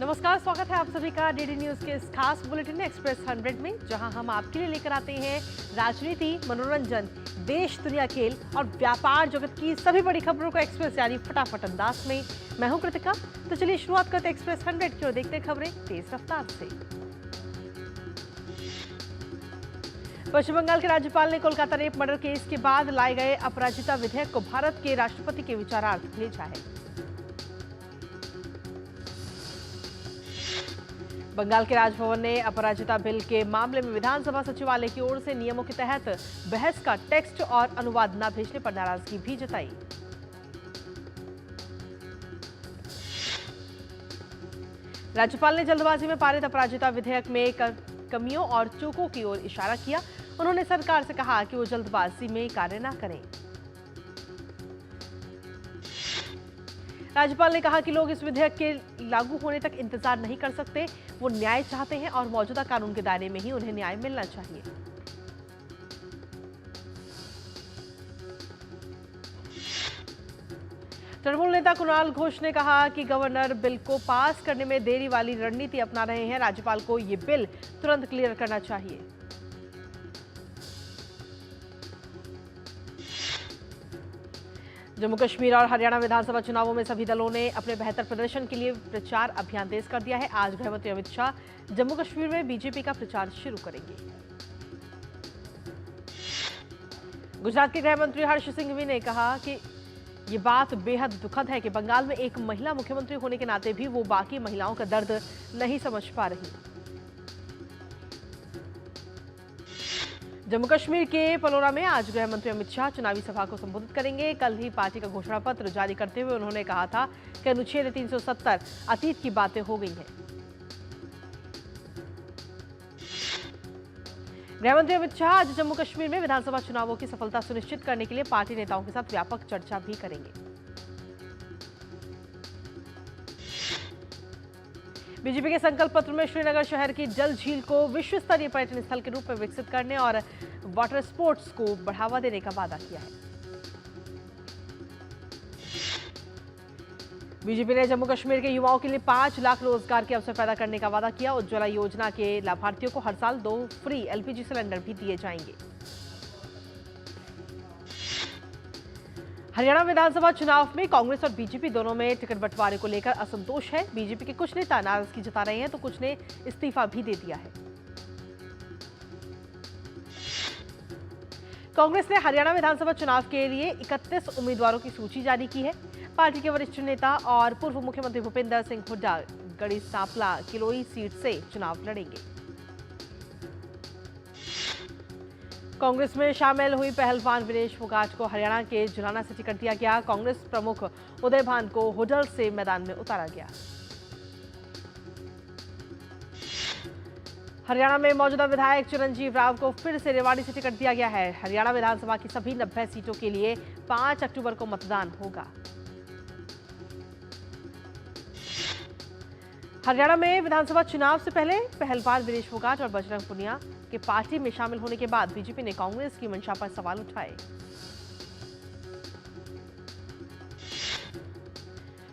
नमस्कार, स्वागत है आप सभी का डीडी न्यूज के इस खास बुलेटिन एक्सप्रेस 100 में, जहां हम आपके लिए लेकर आते हैं राजनीति, मनोरंजन, देश दुनिया, खेल और व्यापार जगत की सभी बड़ी खबरों को एक्सप्रेस यानी फटाफट अंदाज में। मैं हूं कृतिका। तो चलिए शुरुआत करते हैं एक्सप्रेस 100 की और देखते हैं खबरें तेज रफ्तार से। पश्चिम बंगाल के राज्यपाल ने कोलकाता रेप मर्डर केस के बाद लाए गए अपराजिता विधेयक को भारत के राष्ट्रपति के विचारार्थ भेजा है। बंगाल के राजभवन ने अपराजिता बिल के मामले में विधानसभा सचिवालय की ओर से नियमों के तहत बहस का टेक्स्ट और अनुवाद न भेजने पर नाराजगी भी जताई। राज्यपाल ने जल्दबाजी में पारित अपराजिता विधेयक में कमियों और चूकों की ओर इशारा किया। उन्होंने सरकार से कहा कि वो जल्दबाजी में कार्य न करें। राज्यपाल ने कहा कि लोग इस विधेयक के लागू होने तक इंतजार नहीं कर सकते। वो न्याय चाहते हैं और मौजूदा कानून के दायरे में ही उन्हें न्याय मिलना चाहिए। तृणमूल नेता कुणाल घोष ने कहा कि गवर्नर बिल को पास करने में देरी वाली रणनीति अपना रहे हैं। राज्यपाल को ये बिल तुरंत क्लियर करना चाहिए। जम्मू कश्मीर और हरियाणा विधानसभा चुनावों में सभी दलों ने अपने बेहतर प्रदर्शन के लिए प्रचार अभियान तेज कर दिया है। आज गृहमंत्री अमित शाह जम्मू कश्मीर में बीजेपी का प्रचार शुरू करेंगे। गुजरात के गृहमंत्री हर्ष सिंघवी ने कहा कि ये बात बेहद दुखद है कि बंगाल में एक महिला मुख्यमंत्री होने के नाते भी वो बाकी महिलाओं का दर्द नहीं समझ पा रही। जम्मू कश्मीर के पलोरा में आज गृह मंत्री अमित शाह चुनावी सभा को संबोधित करेंगे। कल ही पार्टी का घोषणा पत्र जारी करते हुए उन्होंने कहा था कि अनुच्छेद 370 अतीत की बातें हो गई हैं। गृहमंत्री अमित शाह आज जम्मू कश्मीर में विधानसभा चुनावों की सफलता सुनिश्चित करने के लिए पार्टी नेताओं के साथ व्यापक चर्चा भी करेंगे। बीजेपी के संकल्प पत्र में श्रीनगर शहर की जल झील को विश्व स्तरीय पर्यटन स्थल के रूप में विकसित करने और वाटर स्पोर्ट्स को बढ़ावा देने का वादा किया है। बीजेपी ने जम्मू कश्मीर के युवाओं के लिए 5 लाख रोजगार के अवसर पैदा करने का वादा किया। उज्ज्वला योजना के लाभार्थियों को हर साल 2 फ्री एलपीजी सिलेंडर भी दिए जाएंगे। हरियाणा विधानसभा चुनाव में कांग्रेस और बीजेपी दोनों में टिकट बंटवारे को लेकर असंतोष है। बीजेपी के कुछ नेता नाराजगी जता रहे हैं तो कुछ ने इस्तीफा भी दे दिया है। कांग्रेस ने हरियाणा विधानसभा चुनाव के लिए 31 उम्मीदवारों की सूची जारी की है। पार्टी के वरिष्ठ नेता और पूर्व मुख्यमंत्री भूपेंद्र सिंह हुड्डा गढ़ी सांपला किलोई सीट से चुनाव लड़ेंगे। कांग्रेस में शामिल हुई पहलवान विनेश फोगाट को हरियाणा के जुलाना से टिकट दिया गया। कांग्रेस प्रमुख उदय भान को हुडल से मैदान में उतारा गया। हरियाणा में मौजूदा विधायक चिरंजीव राव को फिर से रेवाड़ी से टिकट दिया गया है। हरियाणा विधानसभा की सभी 90 सीटों के लिए 5 अक्टूबर को मतदान होगा। हरियाणा में विधानसभा चुनाव से पहले पहलवान विनेश फोगाट और बजरंग पुनिया के पार्टी में शामिल होने के बाद बीजेपी ने कांग्रेस की मंशा पर सवाल उठाए।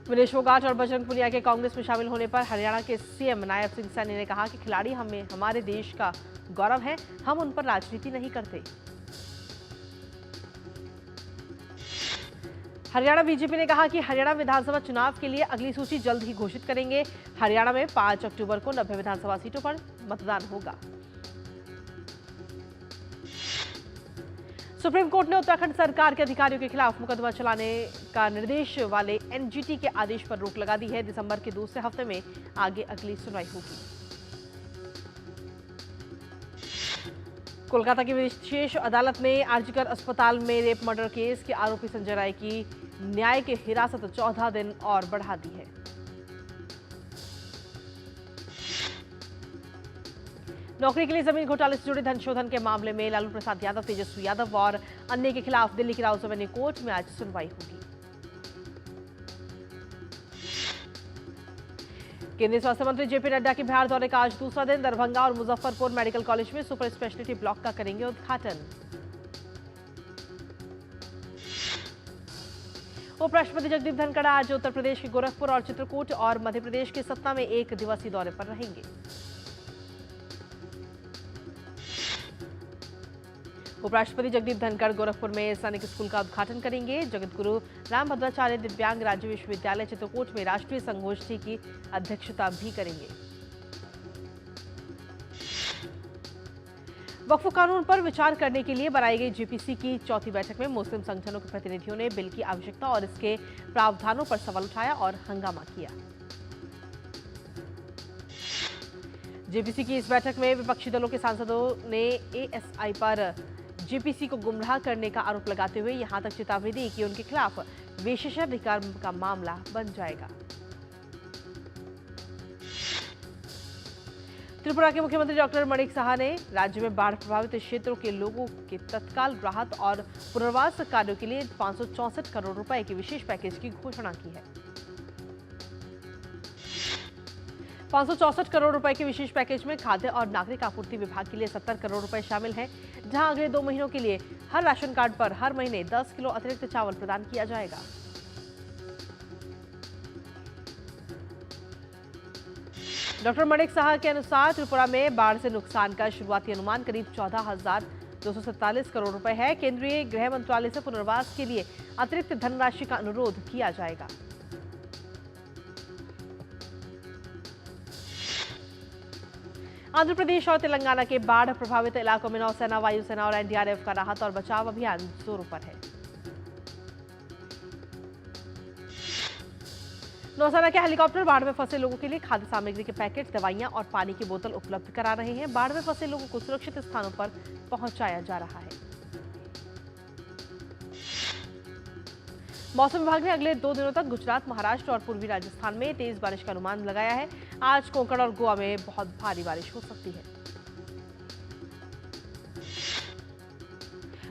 विनेश फोगाट और बजरंग पुनिया के कांग्रेस में शामिल होने पर हरियाणा के सीएम नायब सिंह सैनी ने कहा कि खिलाड़ी हमारे देश का गौरव है, हम उन पर राजनीति नहीं करते। हरियाणा बीजेपी ने कहा कि हरियाणा विधानसभा चुनाव के लिए अगली सूची जल्द ही घोषित करेंगे। हरियाणा में 5 अक्टूबर को 90 विधानसभा सीटों पर मतदान होगा। सुप्रीम कोर्ट ने उत्तराखंड सरकार के अधिकारियों के खिलाफ मुकदमा चलाने का निर्देश वाले एनजीटी के आदेश पर रोक लगा दी है। दिसंबर के दूसरे हफ्ते में आगे अगली सुनवाई होगी। कोलकाता की विशेष अदालत ने आरजीकर अस्पताल में रेप मर्डर केस के आरोपी संजय राय की न्यायिक हिरासत 14 दिन और बढ़ा दी है। नौकरी के लिए जमीन घोटाले से जुड़े धन शोधन के मामले में लालू प्रसाद यादव, तेजस्वी यादव और अन्य के खिलाफ दिल्ली की राउस एवेन्यू कोर्ट में आज सुनवाई होगी। केंद्रीय स्वास्थ्य मंत्री जेपी नड्डा के बिहार दौरे का आज दूसरा दिन। दरभंगा और मुजफ्फरपुर मेडिकल कॉलेज में सुपर स्पेशलिटी ब्लॉक का करेंगे उद्घाटन। उपराष्ट्रपति जगदीप धनखड़ आज उत्तर प्रदेश के गोरखपुर और चित्रकूट और मध्य प्रदेश के सतना में एक दिवसीय दौरे पर रहेंगे। उपराष्ट्रपति जगदीप धनखड़ गोरखपुर में सैनिक स्कूल का उद्घाटन करेंगे। जगत गुरु रामभद्राचार्य दिव्यांग राज्य विश्वविद्यालय चित्रकूट में राष्ट्रीय संगोष्ठी की अध्यक्षता भी करेंगे। वक्फ कानून पर विचार करने के लिए बनाई गई जेपीसी की चौथी बैठक में मुस्लिम संगठनों के प्रतिनिधियों ने बिल की आवश्यकता और इसके प्रावधानों पर सवाल उठाया और हंगामा किया। जेपीसी की इस बैठक में विपक्षी दलों के सांसदों ने एएसआई पर जेपीसी को गुमराह करने का आरोप लगाते हुए यहां तक चेतावनी दी कि उनके खिलाफ विशेषाधिकार का मामला बन जाएगा। त्रिपुरा के मुख्यमंत्री डॉक्टर माणिक साहा ने राज्य में बाढ़ प्रभावित क्षेत्रों के लोगों के तत्काल राहत और पुनर्वास कार्यों के लिए 564 करोड़ रुपए के विशेष पैकेज की घोषणा की है। 564 करोड़ रुपए के विशेष पैकेज में खाद्य और नागरिक आपूर्ति विभाग के लिए 70 करोड़ रुपए शामिल हैं, जहां अगले 2 महीनों के लिए हर राशन कार्ड पर हर महीने 10 किलो अतिरिक्त चावल प्रदान किया जाएगा। डॉक्टर माणिक साहा के अनुसार त्रिपुरा में बाढ़ से नुकसान का शुरुआती अनुमान करीब 14,247 करोड़ रुपए है। केंद्रीय गृह मंत्रालय से पुनर्वास के लिए अतिरिक्त धनराशि का अनुरोध किया जाएगा। आंध्र प्रदेश और तेलंगाना के बाढ़ प्रभावित इलाकों में नौसेना, वायुसेना और एनडीआरएफ का राहत और बचाव अभियान जोरों पर है। नौसेना के हेलीकॉप्टर बाढ़ में फंसे लोगों के लिए खाद्य सामग्री के पैकेट, दवाइयां और पानी की बोतल उपलब्ध करा रहे हैं। बाढ़ में फंसे लोगों को सुरक्षित स्थानों पर पहुंचाया जा रहा है। मौसम विभाग ने अगले 2 दिनों तक गुजरात, महाराष्ट्र और पूर्वी राजस्थान में तेज बारिश का अनुमान लगाया है। आज कोंकण और गोवा में बहुत भारी बारिश हो सकती है।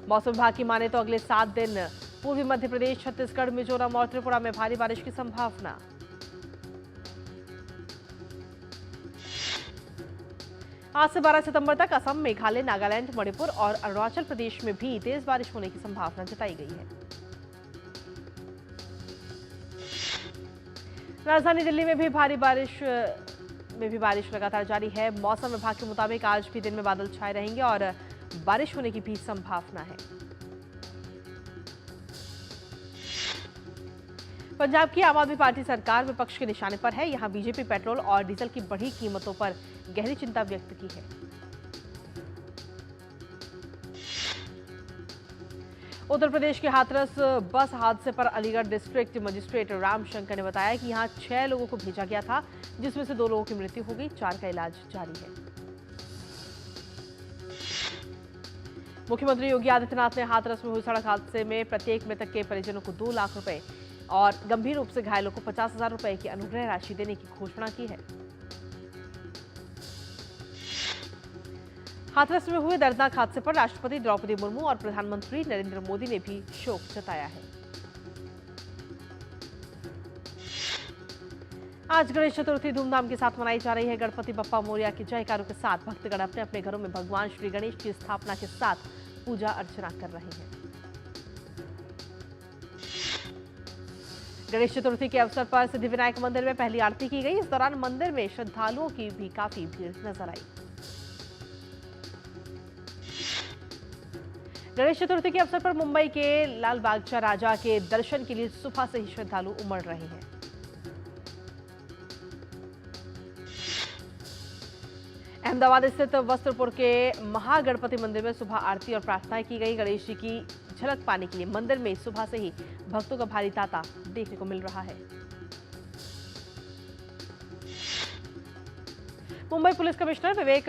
मौसम विभाग की माने तो अगले 7 दिन पूर्वी मध्य प्रदेश, छत्तीसगढ़, मिजोरम और त्रिपुरा में भारी बारिश की संभावना। आज से 12 सितंबर तक असम, मेघालय, नागालैंड, मणिपुर और अरुणाचल प्रदेश में भी तेज बारिश होने की संभावना जताई गई है। राजधानी दिल्ली में भी बारिश लगातार जारी है। मौसम विभाग के मुताबिक आज भी दिन में बादल छाए रहेंगे और बारिश होने की भी संभावना है। पंजाब की आम आदमी पार्टी सरकार विपक्ष के निशाने पर है। यहां बीजेपी पेट्रोल और डीजल की बढ़ी कीमतों पर गहरी चिंता व्यक्त की है। उत्तर प्रदेश के हाथरस बस हादसे पर अलीगढ़ डिस्ट्रिक्ट मजिस्ट्रेट रामशंकर ने बताया कि यहां 6 लोगों को भेजा गया था, जिसमें से 2 लोगों की मृत्यु हो गई, 4 का इलाज जारी है। मुख्यमंत्री योगी आदित्यनाथ ने हाथरस में हुई सड़क हादसे में प्रत्येक मृतक के परिजनों को 2 लाख रुपए और गंभीर रूप से घायलों को 50,000 रुपए की अनुग्रह राशि देने की घोषणा की है। हाथरस में हुए दर्दनाक हादसे पर राष्ट्रपति द्रौपदी मुर्मू और प्रधानमंत्री नरेंद्र मोदी ने भी शोक जताया है। आज गणेश चतुर्थी धूमधाम के साथ मनाई जा रही है। गणपति बप्पा मोरया के जयकारों के साथ भक्तगण अपने अपने घरों में भगवान श्री गणेश की स्थापना के साथ पूजा अर्चना कर रहे हैं। गणेश चतुर्थी के अवसर पर सिद्धिविनायक मंदिर में पहली आरती की गई। इस दौरान मंदिर में श्रद्धालुओं की भी काफी भीड़ नजर आई। गणेश चतुर्थी के अवसर पर मुंबई के लाल बागचा राजा के दर्शन के लिए सुबह से ही श्रद्धालु उमड़ रहे हैं। अहमदाबाद स्थित वस्त्रपुर के महागणपति मंदिर में सुबह आरती और प्रार्थनाएं की गई। गणेश जी की झलक पाने के लिए मंदिर में सुबह से ही भक्तों का भारी तांता देखने को मिल रहा है। मुंबई पुलिस कमिश्नर विवेक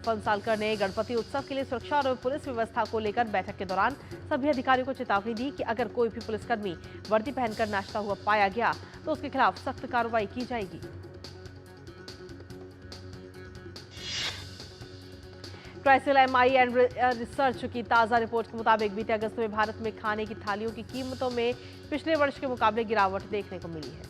फंसालकर ने गणपति उत्सव के लिए सुरक्षा और पुलिस व्यवस्था को लेकर बैठक के दौरान सभी अधिकारियों को चेतावनी दी कि अगर कोई भी पुलिसकर्मी वर्दी पहनकर नाचता हुआ पाया गया तो उसके खिलाफ सख्त कार्रवाई की जाएगी। क्राइसिल एमआई एंड रिसर्च की ताजा रिपोर्ट के मुताबिक बीते अगस्त में भारत में खाने की थालियों की कीमतों में पिछले वर्ष के मुकाबले गिरावट देखने को मिली है।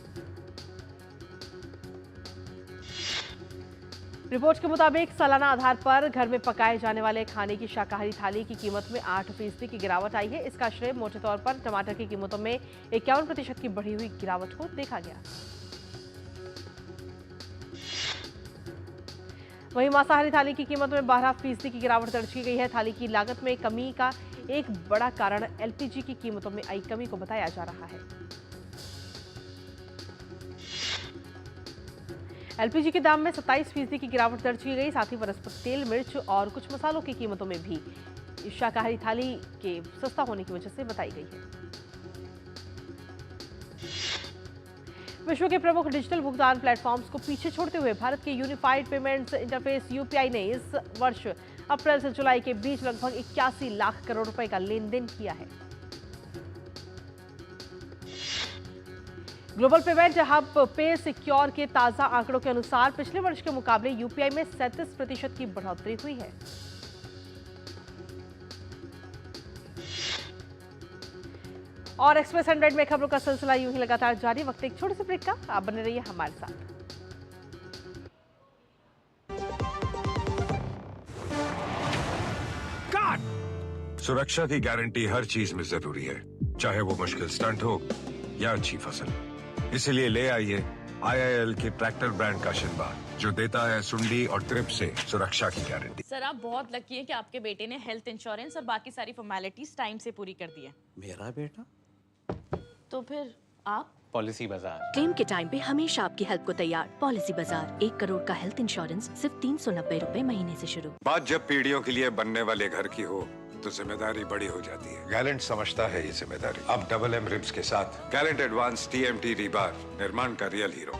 रिपोर्ट के मुताबिक सालाना आधार पर घर में पकाए जाने वाले खाने की शाकाहारी थाली की कीमत में 8% की गिरावट आई है। इसका श्रेय मोटे तौर पर टमाटर की कीमतों में 51% की बढ़ी हुई गिरावट को देखा गया। वहीं मांसाहारी थाली की कीमत में 12% की गिरावट दर्ज की गई है। थाली की लागत में कमी का एक बड़ा कारण एलपीजी की कीमतों में आई कमी को बताया जा रहा है। एलपीजी के दाम में 27% की गिरावट दर्ज की गई। साथ ही वनस्पति तेल, मिर्च और कुछ मसालों की कीमतों में भी शाकाहारी थाली के सस्ता होने की वजह से बताई गई है। विश्व के प्रमुख डिजिटल भुगतान प्लेटफॉर्म्स को पीछे छोड़ते हुए भारत के यूनिफाइड पेमेंट्स इंटरफेस यूपीआई ने इस वर्ष अप्रैल से जुलाई के बीच लगभग 81 लाख करोड़ रुपए का लेन देन किया है। ग्लोबल पेमेंट हब पे सिक्योर के ताजा आंकड़ों के अनुसार पिछले वर्ष के मुकाबले यूपीआई में 37% की बढ़ोतरी हुई है। और एक्सप्रेस 100 में खबरों का सिलसिला यूं ही लगातार जारी। वक्त एक छोटे से ब्रेक का, आप बने रहिए हमारे साथ। सुरक्षा की गारंटी हर चीज में जरूरी है, चाहे वो मुश्किल स्टंट हो या अच्छी फसल। इसीलिए ले आइए IIL के ट्रैक्टर ब्रांड का शिनबार, जो देता है सुंडी और ट्रिप से सुरक्षा की गारंटी। सर, आप बहुत लकी हैं कि आपके बेटे ने हेल्थ इंश्योरेंस और बाकी सारी फॉर्मेलिटीज टाइम से पूरी कर दी है। मेरा बेटा? तो फिर आप? पॉलिसी बाजार। क्लेम के टाइम पे हमेशा आपकी हेल्प को तैयार। पॉलिसी बाजार, 1 करोड़ का हेल्थ इंश्योरेंस सिर्फ 390 रुपए महीने से शुरू। बात जब पीढ़ियों के लिए बनने वाले घर की हो तो जिम्मेदारी बड़ी हो जाती है। गैलेंट समझता है ये जिम्मेदारी। अब डबल M रिब्स के साथ गैलेंट एडवांस TMT रीबार, निर्माण का रियल हीरो।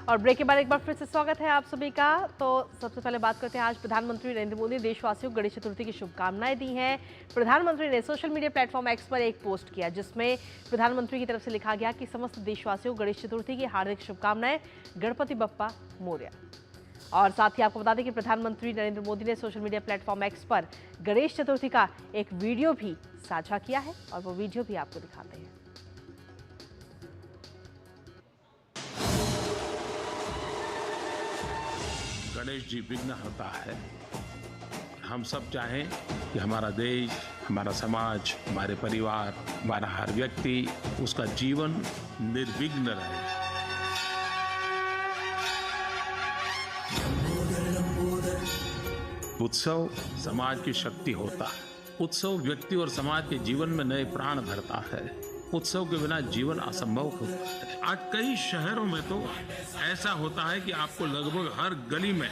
और ब्रेक के बाद एक बार फिर से स्वागत है आप सभी का। तो सबसे पहले बात करते हैं, आज प्रधानमंत्री नरेंद्र मोदी ने देशवासियों को गणेश चतुर्थी की शुभकामनाएं दी हैं। प्रधानमंत्री ने सोशल मीडिया प्लेटफॉर्म एक्स पर एक पोस्ट किया, जिसमें प्रधानमंत्री की तरफ से लिखा गया कि समस्त देशवासियों को गणेश चतुर्थी की हार्दिक शुभकामनाएं, गणपति बप्पा मोरया। और साथ ही आपको बता दें कि प्रधानमंत्री नरेंद्र मोदी ने सोशल मीडिया प्लेटफॉर्म एक्स पर गणेश चतुर्थी का एक वीडियो भी साझा किया है, और वो वीडियो भी आपको दिखाते हैं। गणेश जी विघ्नहर्ता है। हम सब चाहें कि हमारा देश, हमारा समाज, हमारे परिवार, हमारा हर व्यक्ति, उसका जीवन निर्विघ्न रहे। उत्सव समाज की शक्ति होता है। उत्सव व्यक्ति और समाज के जीवन में नए प्राण भरता है। उत्सव के बिना जीवन असंभव होता है। आज कई शहरों में तो ऐसा होता है कि आपको लगभग हर गली में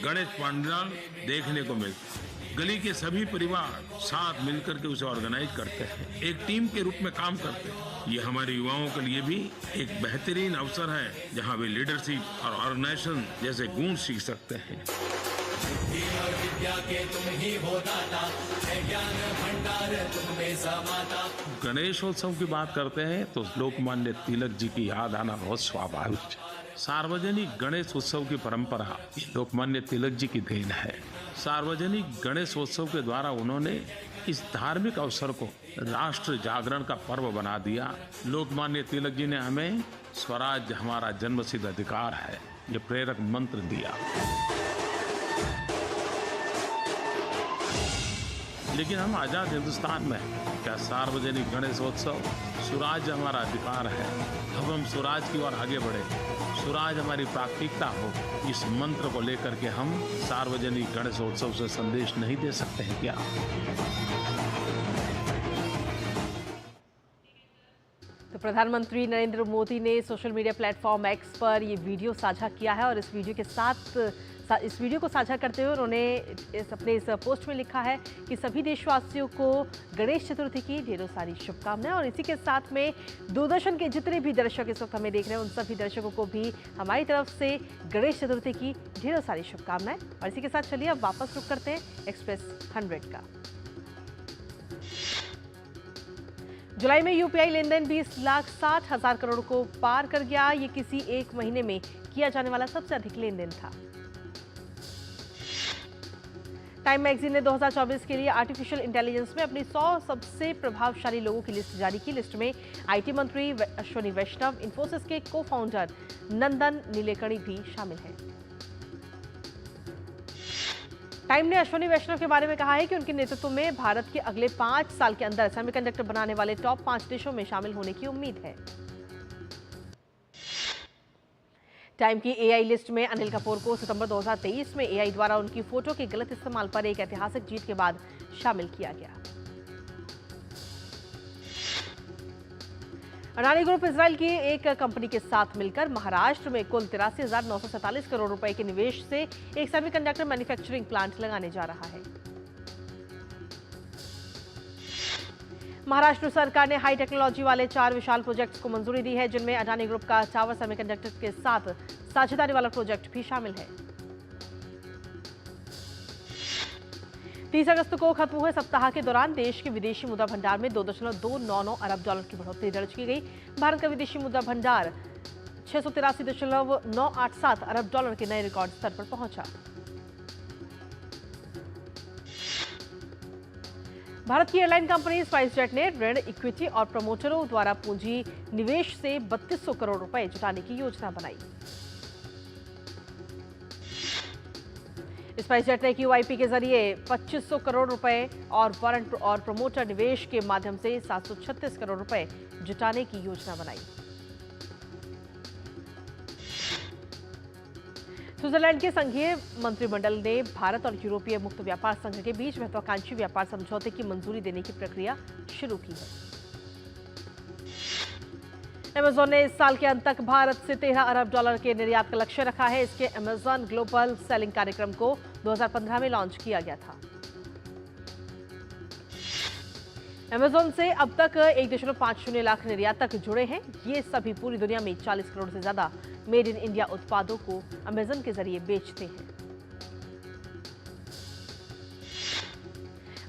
गणेश पंडाल देखने को मिलता है। गली के सभी परिवार साथ मिलकर के उसे ऑर्गेनाइज करते हैं, एक टीम के रूप में काम करते हैं। ये हमारे युवाओं के लिए भी एक बेहतरीन अवसर है, जहां वे लीडरशिप और ऑर्गेनाइजेशन जैसे गुण सीख सकते हैं। गणेशोत्सव की बात करते हैं तो लोकमान्य तिलक जी की याद आना बहुत स्वाभाविक है। सार्वजनिक गणेश उत्सव की परंपरा लोकमान्य तिलक जी की देन है। सार्वजनिक गणेशोत्सव के द्वारा उन्होंने इस धार्मिक अवसर को राष्ट्र जागरण का पर्व बना दिया। लोकमान्य तिलक जी ने हमें स्वराज हमारा जन्मसिद्ध अधिकार है, ये प्रेरक मंत्र दिया। लेकिन हम आजाद हिंदुस्तान में क्या सार्वजनिक गणेशोत्सव स्वराज हमारा अधिकार है? अब हम स्वराज की ओर आगे बढ़े, स्वराज हमारी प्राथमिकता हो, इस मंत्र को लेकर के हम सार्वजनिक गणेशोत्सव से संदेश नहीं दे सकते हैं क्या? तो प्रधानमंत्री नरेंद्र मोदी ने सोशल मीडिया प्लेटफॉर्म एक्स पर ये वीडियो साझा किया है, और इस वीडियो को साझा करते हुए उन्होंने अपने इस पोस्ट में लिखा है कि सभी देशवासियों को गणेश चतुर्थी की ढेरों सारी शुभकामनाएं। और इसी के साथ में दूरदर्शन के जितने भी दर्शक इस वक्त हमें देख रहे हैं, उन सभी दर्शकों को भी हमारी तरफ से गणेश चतुर्थी की ढेरों सारी शुभकामनाएं। और इसी के साथ चलिए अब वापस रुक करते हैं एक्सप्रेस 100 का। जुलाई में यूपीआई लेन देन 20,60,000 करोड़ को पार कर गया। ये किसी एक महीने में किया जाने वाला सबसे अधिक लेन देन था। टाइम मैगजीन ने 2024 के लिए आर्टिफिशियल इंटेलिजेंस में अपनी 100 सबसे प्रभावशाली लोगों की लिस्ट जारी की। लिस्ट में आईटी मंत्री अश्विनी वैष्णव, इन्फोसिस के को फाउंडर नंदन नीलेकणी भी शामिल हैं। टाइम ने अश्विनी वैष्णव के बारे में कहा है कि उनके नेतृत्व में भारत के अगले 5 साल के अंदर सेमीकंडक्टर बनाने वाले टॉप 5 देशों में शामिल होने की उम्मीद है। टाइम की एआई लिस्ट में अनिल कपूर को सितंबर 2023 में एआई द्वारा उनकी फोटो के गलत इस्तेमाल पर एक ऐतिहासिक जीत के बाद शामिल किया गया। अडानी ग्रुप इजराइल की एक कंपनी के साथ मिलकर महाराष्ट्र में कुल 83,947 करोड़ रुपए के निवेश से एक सेमीकंडक्टर मैन्युफैक्चरिंग प्लांट लगाने जा रहा है। महाराष्ट्र सरकार ने हाई टेक्नोलॉजी वाले 4 विशाल प्रोजेक्ट्स को मंजूरी दी है, जिनमें अडानी ग्रुप का टावर सेमीकंडक्टर के साथ साझेदारी वाला प्रोजेक्ट भी शामिल है। 30 अगस्त को खत्म हुए सप्ताह के दौरान देश के विदेशी मुद्रा भंडार में 2.299 अरब डॉलर की बढ़ोतरी दर्ज की गई। भारत का विदेशी मुद्रा भंडार 683.987 अरब डॉलर के नए रिकॉर्ड स्तर पर पहुंचा। भारत की एयरलाइन कंपनी स्पाइसजेट ने ऋण, इक्विटी और प्रमोटरों द्वारा पूंजी निवेश से 3200 करोड़ रुपए जुटाने की योजना बनाई। स्पाइसजेट ने क्यूआईपी के जरिए 2500 करोड़ रुपए और वारंट और प्रमोटर निवेश के माध्यम से 736 करोड़ रुपए जुटाने की योजना बनाई। स्विट्जरलैंड के संघीय मंत्रिमंडल ने भारत और यूरोपीय मुक्त व्यापार संघ के बीच महत्वाकांक्षी व्यापार समझौते की मंजूरी देने की प्रक्रिया शुरू की है। अमेज़न ने इस साल के अंत तक भारत से 13 अरब डॉलर के निर्यात का लक्ष्य रखा है। इसके अमेज़न ग्लोबल सेलिंग कार्यक्रम को 2015 में लॉन्च किया गया था। अमेज़न से अब तक 1.50 लाख निर्यातक जुड़े हैं। ये सभी पूरी दुनिया में 40 करोड़ से ज्यादा मेड इन इंडिया उत्पादों को अमेज़न के जरिए बेचते हैं।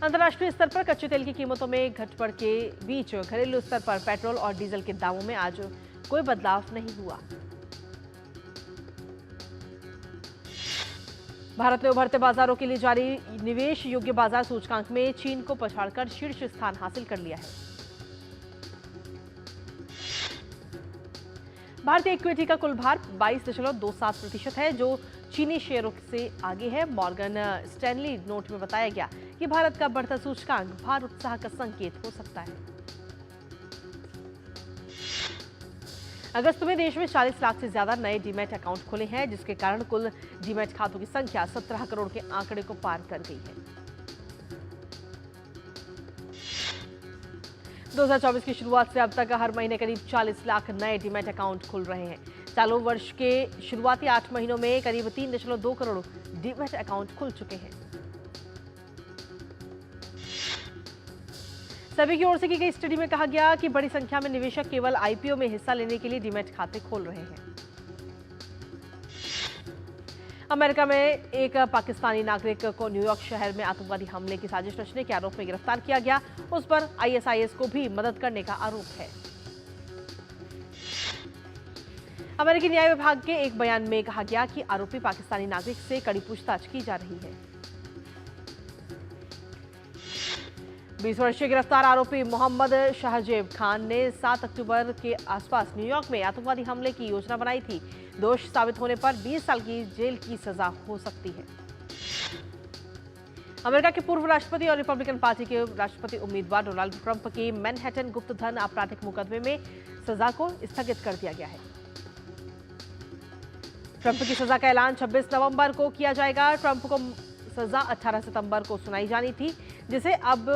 अंतर्राष्ट्रीय स्तर पर कच्चे तेल की कीमतों में घटबढ़ के बीच घरेलू स्तर पर पेट्रोल और डीजल के दामों में आज कोई बदलाव नहीं हुआ। भारत ने उभरते बाजारों के लिए जारी निवेश योग्य बाजार सूचकांक में चीन को पछाड़कर शीर्ष स्थान हासिल कर लिया है। भारतीय इक्विटी का कुल भार 22.27% है, जो चीनी शेयरों से आगे है। मॉर्गन स्टैनली नोट में बताया गया कि भारत का बढ़ता सूचकांक भार उत्साह का संकेत हो सकता है। अगस्त में देश में 40 लाख से ज्यादा नए डीमैट अकाउंट खुले हैं, जिसके कारण कुल डीमैट खातों की संख्या 17 करोड़ के आंकड़े को पार कर गई है। 2024 की शुरुआत से अब तक हर महीने करीब 40 लाख नए डीमैट अकाउंट खुल रहे हैं। चालू वर्ष के शुरुआती 8 महीनों में करीब 3.2 करोड़ डीमैट अकाउंट खुल चुके हैं। सभी की ओर से की गई स्टडी में कहा गया कि बड़ी संख्या में निवेशक केवल आईपीओ में हिस्सा लेने के लिए डीमैट खाते खोल रहे हैं। अमेरिका में एक पाकिस्तानी नागरिक को न्यूयॉर्क शहर में आतंकवादी हमले की साजिश रचने के आरोप में गिरफ्तार किया गया। उस पर आईएसआईएस को भी मदद करने का आरोप है। अमेरिकी न्याय विभाग के एक बयान में कहा गया कि आरोपी पाकिस्तानी नागरिक से कड़ी पूछताछ की जा रही है। 20 वर्षीय गिरफ्तार आरोपी मोहम्मद शाहजेब खान ने 7 अक्टूबर के आसपास न्यूयॉर्क में आतंकवादी हमले की योजना बनाई थी। दोष साबित होने पर 20 साल की जेल की सजा हो सकती है। अमेरिका के पूर्व राष्ट्रपति और रिपब्लिकन पार्टी के राष्ट्रपति उम्मीदवार डोनाल्ड ट्रंप के मैनहट्टन गुप्त धन आपराधिक मुकदमे में सजा को स्थगित कर दिया गया है। ट्रंप की सजा का ऐलान 26 नवंबर को किया जाएगा। ट्रंप को सजा 18 सितंबर को सुनाई जानी थी, जिसे अब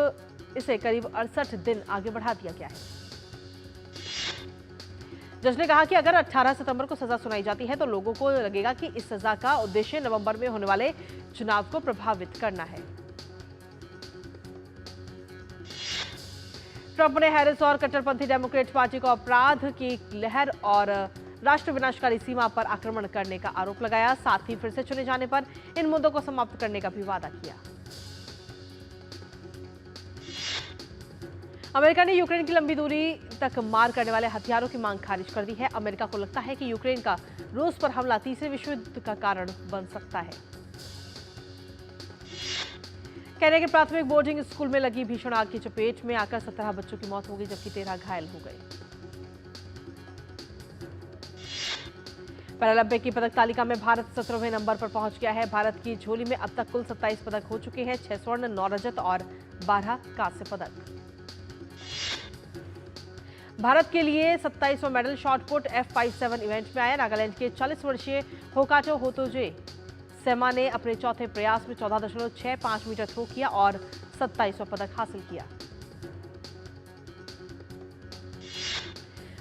इसे करीब 68 दिन आगे बढ़ा दिया गया है। जज ने कहा कि अगर 18 सितंबर को सजा सुनाई जाती है तो लोगों को लगेगा कि इस सजा का उद्देश्य नवंबर में होने वाले चुनाव को प्रभावित करना है। ट्रंप ने हैरिस और कट्टरपंथी डेमोक्रेट पार्टी को अपराध की लहर और राष्ट्र विनाशकारी सीमा पर आक्रमण करने का आरोप लगाया। साथ ही फिर से चुने जाने पर इन मुद्दों को समाप्त करने का भी वादा किया। अमेरिका ने यूक्रेन की लंबी दूरी तक मार करने वाले हथियारों की मांग खारिज कर दी है। अमेरिका को लगता है कि यूक्रेन का रूस पर हमला तीसरे विश्व युद्ध का कारण बन सकता है। कहने के प्राथमिक बोर्डिंग स्कूल में लगी भीषण आग की चपेट में आकर 17 बच्चों की मौत हो गई जबकि 13 घायल हो गए। पैरालंपिक की पदक तालिका में भारत 17वें नंबर पर पहुंच गया है। भारत की झोली में अब तक कुल 27 पदक हो चुके हैं, 6 स्वर्ण, 9 रजत और 12 कांस्य पदक। भारत के लिए 27वां मेडल शॉटपुट F57 इवेंट में आया। नागालैंड के 40 वर्षीय होकाटो होतोजे सेमा ने अपने चौथे प्रयास में 14.65 मीटर थ्रो किया और 27वां पदक हासिल किया।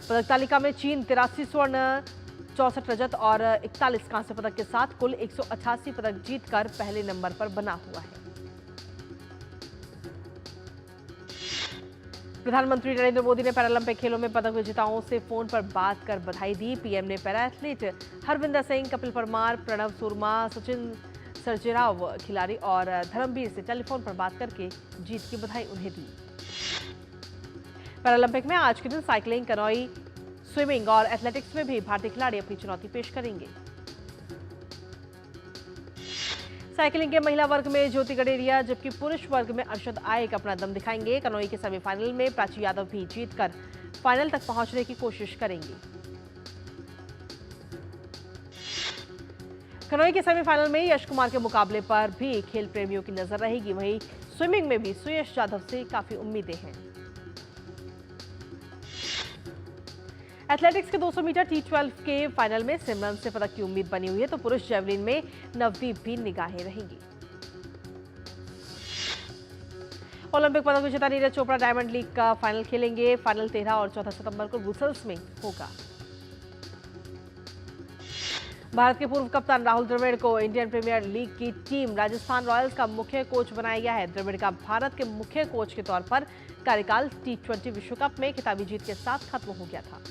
पदक तालिका में चीन 83 स्वर्ण, 64 रजत और 41 कांस्य पदक के साथ कुल 188 पदक जीतकर पहले नंबर पर बना हुआ है। प्रधानमंत्री नरेंद्र मोदी ने पैरालंपिक खेलों में पदक विजेताओं से फोन पर बात कर बधाई दी। पीएम ने पैरा एथलीट हरविंदर सिंह, कपिल परमार, प्रणव सुरमा, सचिन सर्जेराव खिलाड़ी और धर्मवीर से टेलीफोन पर बात करके जीत की बधाई उन्हें दी। पैरालंपिक में आज के दिन साइकिलिंग, कनोई, स्विमिंग और एथलेटिक्स में भी भारतीय खिलाड़ी अपनी चुनौती पेश करेंगे। साइकिलिंग के महिला वर्ग में ज्योति गडेरिया जबकि पुरुष वर्ग में अरशद आयक अपना दम दिखाएंगे। कनोई के सेमीफाइनल में प्राची यादव भी जीतकर फाइनल तक पहुंचने की कोशिश करेंगी। कनोई के सेमीफाइनल में यश कुमार के मुकाबले पर भी खेल प्रेमियों की नजर रहेगी। वहीं स्विमिंग में भी सुयश यादव से काफी उम्मीदें हैं। एथलेटिक्स के 200 मीटर T12 के फाइनल में सिमरन से पदक की उम्मीद बनी हुई है तो पुरुष जेवलिन में नवदीप भी निगाहें रहेंगी। ओलंपिक पदक विजेता नीरज चोपड़ा डायमंड लीग का फाइनल खेलेंगे। फाइनल 13 और 14 सितंबर को ब्रुसेल्स में होगा। भारत के पूर्व कप्तान राहुल द्रविड़ को इंडियन प्रीमियर लीग की टीम राजस्थान रॉयल्स का मुख्य कोच बनाया गया है। द्रविड़ का भारत के मुख्य कोच के तौर पर कार्यकाल T20 विश्व कप में खिताबी जीत के साथ खत्म हो गया था।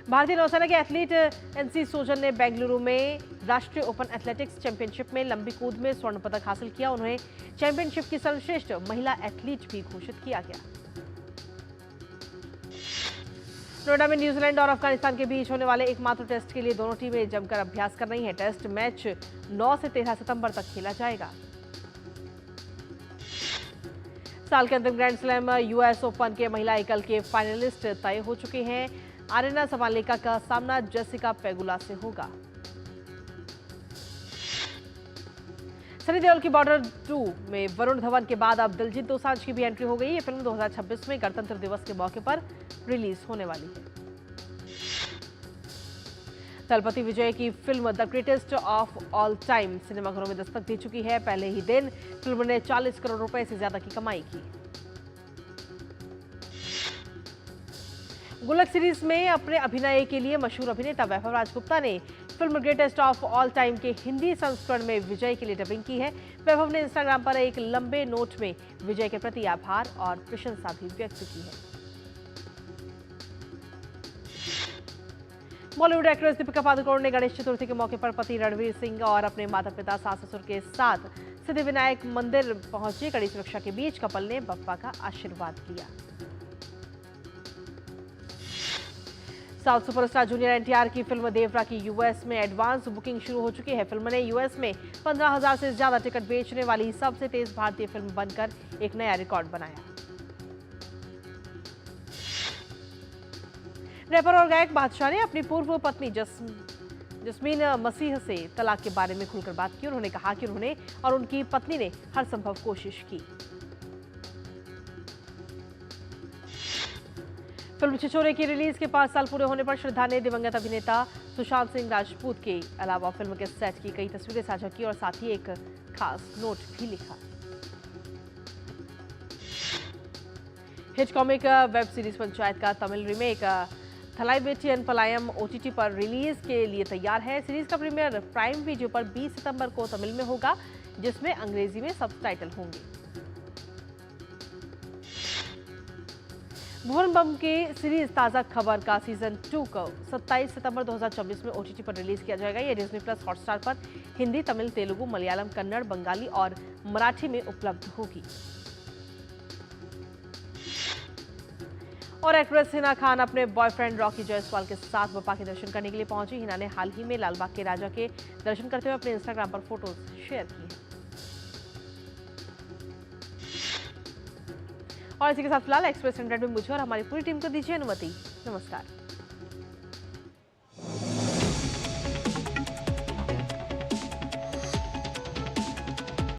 भारतीय नौसेना के एथलीट एनसी सोजन ने बेंगलुरु में राष्ट्रीय ओपन एथलेटिक्स चैंपियनशिप में लंबी कूद में स्वर्ण पदक हासिल किया। उन्हें चैंपियनशिप की सर्वश्रेष्ठ महिला एथलीट भी घोषित किया गया। नोएडा में न्यूजीलैंड और अफगानिस्तान के बीच होने वाले एकमात्र टेस्ट के लिए दोनों टीमें जमकर अभ्यास कर रही हैं। टेस्ट मैच 9 से 13 सितंबर तक खेला जाएगा। साल के अंतिम ग्रैंड स्लैम यूएस ओपन के महिला एकल के फाइनलिस्ट तय हो चुके हैं। आरेना सबालेंका का सामना जेसिका पेगुला से होगा। सनी देओल की बॉर्डर 2 में वरुण धवन के बाद अब दिलजीत दोसांझ की भी एंट्री हो गई। ये फिल्म 2026 में गणतंत्र दिवस के मौके पर रिलीज होने वाली है। तलपति विजय की film the greatest of all time सिनेमाघरों में दस्तक दे चुकी है। पहले ही दिन फिल्म ने 40 करोड़ रुपए से ज्यादा की कमाई की। गुल्लक सीरीज में अपने अभिनय के लिए मशहूर अभिनेता वैभव राजगुप्ता ने film greatest of all time के हिंदी संस्करण में विजय के लिए डबिंग की है। वैभव ने इंस्टाग्राम पर एक लंबे नोट में विजय के प्रति आभार और प्रशंसा भी व्यक्त की है। बॉलीवुड एक्ट्रेस दीपिका पादुकोण ने गणेश चतुर्थी के मौके पर पति रणवीर सिंह और अपने माता पिता, सास ससुर के साथ सिद्धिविनायक मंदिर पहुंची। कड़ी सुरक्षा के बीच कपल ने बप्पा का आशीर्वाद लिया। साउथ सुपरस्टार जूनियर एनटीआर की फिल्म देवरा की यूएस में एडवांस बुकिंग शुरू हो चुकी है। फिल्म ने यूएस में 15,000 से ज्यादा टिकट बेचने वाली सबसे तेज भारतीय फिल्म बनकर एक नया रिकॉर्ड बनाया। रैपर और गायक बादशाह ने अपनी पूर्व पत्नी जस्मीन मसीह से तलाक के बारे में खुलकर बात की। उन्होंने कहा कि उन्होंने और उनकी पत्नी ने हर संभव कोशिश की। फिल्म छिछोरे की रिलीज के 5 साल पूरे होने पर श्रद्धा ने दिवंगत अभिनेता सुशांत सिंह राजपूत के अलावा फिल्म के सेट की कई तस्वीरें साझा की और साथ ही एक खास नोट भी लिखा। Hit comic web series panchayat का तमिल रीमेक थलाईवेटियन पलायम OTT पर रिलीज के लिए तैयार है। सीरीज का प्रीमियर प्राइम वीडियो पर 20 सितंबर को तमिल में होगा, जिसमें अंग्रेजी में सबटाइटल होंगे। भुवन बम के सीरीज ताज़ा खबर का सीजन 2 को 27 सितंबर 2024 में OTT पर रिलीज किया जाएगा। यह डिज्नी प्लस हॉटस्टार पर हिंदी, तमिल, तेलुगु, मलयालम, कन्नड़, बंगाली और मराठी में उपलब्ध होगी। और एक्ट्रेस हिना खान अपने बॉयफ्रेंड रॉकी जायसवाल के साथ बप्पा के दर्शन करने के लिए पहुंची। हिना ने हाल ही में लालबाग के राजा के दर्शन करते हुए अपने इंस्टाग्राम पर फोटोज शेयर की हैं। और इसी के साथ फिलहाल एक्सप्रेस 100 में मुझे और हमारी पूरी टीम को दीजिए अनुमति। नमस्कार।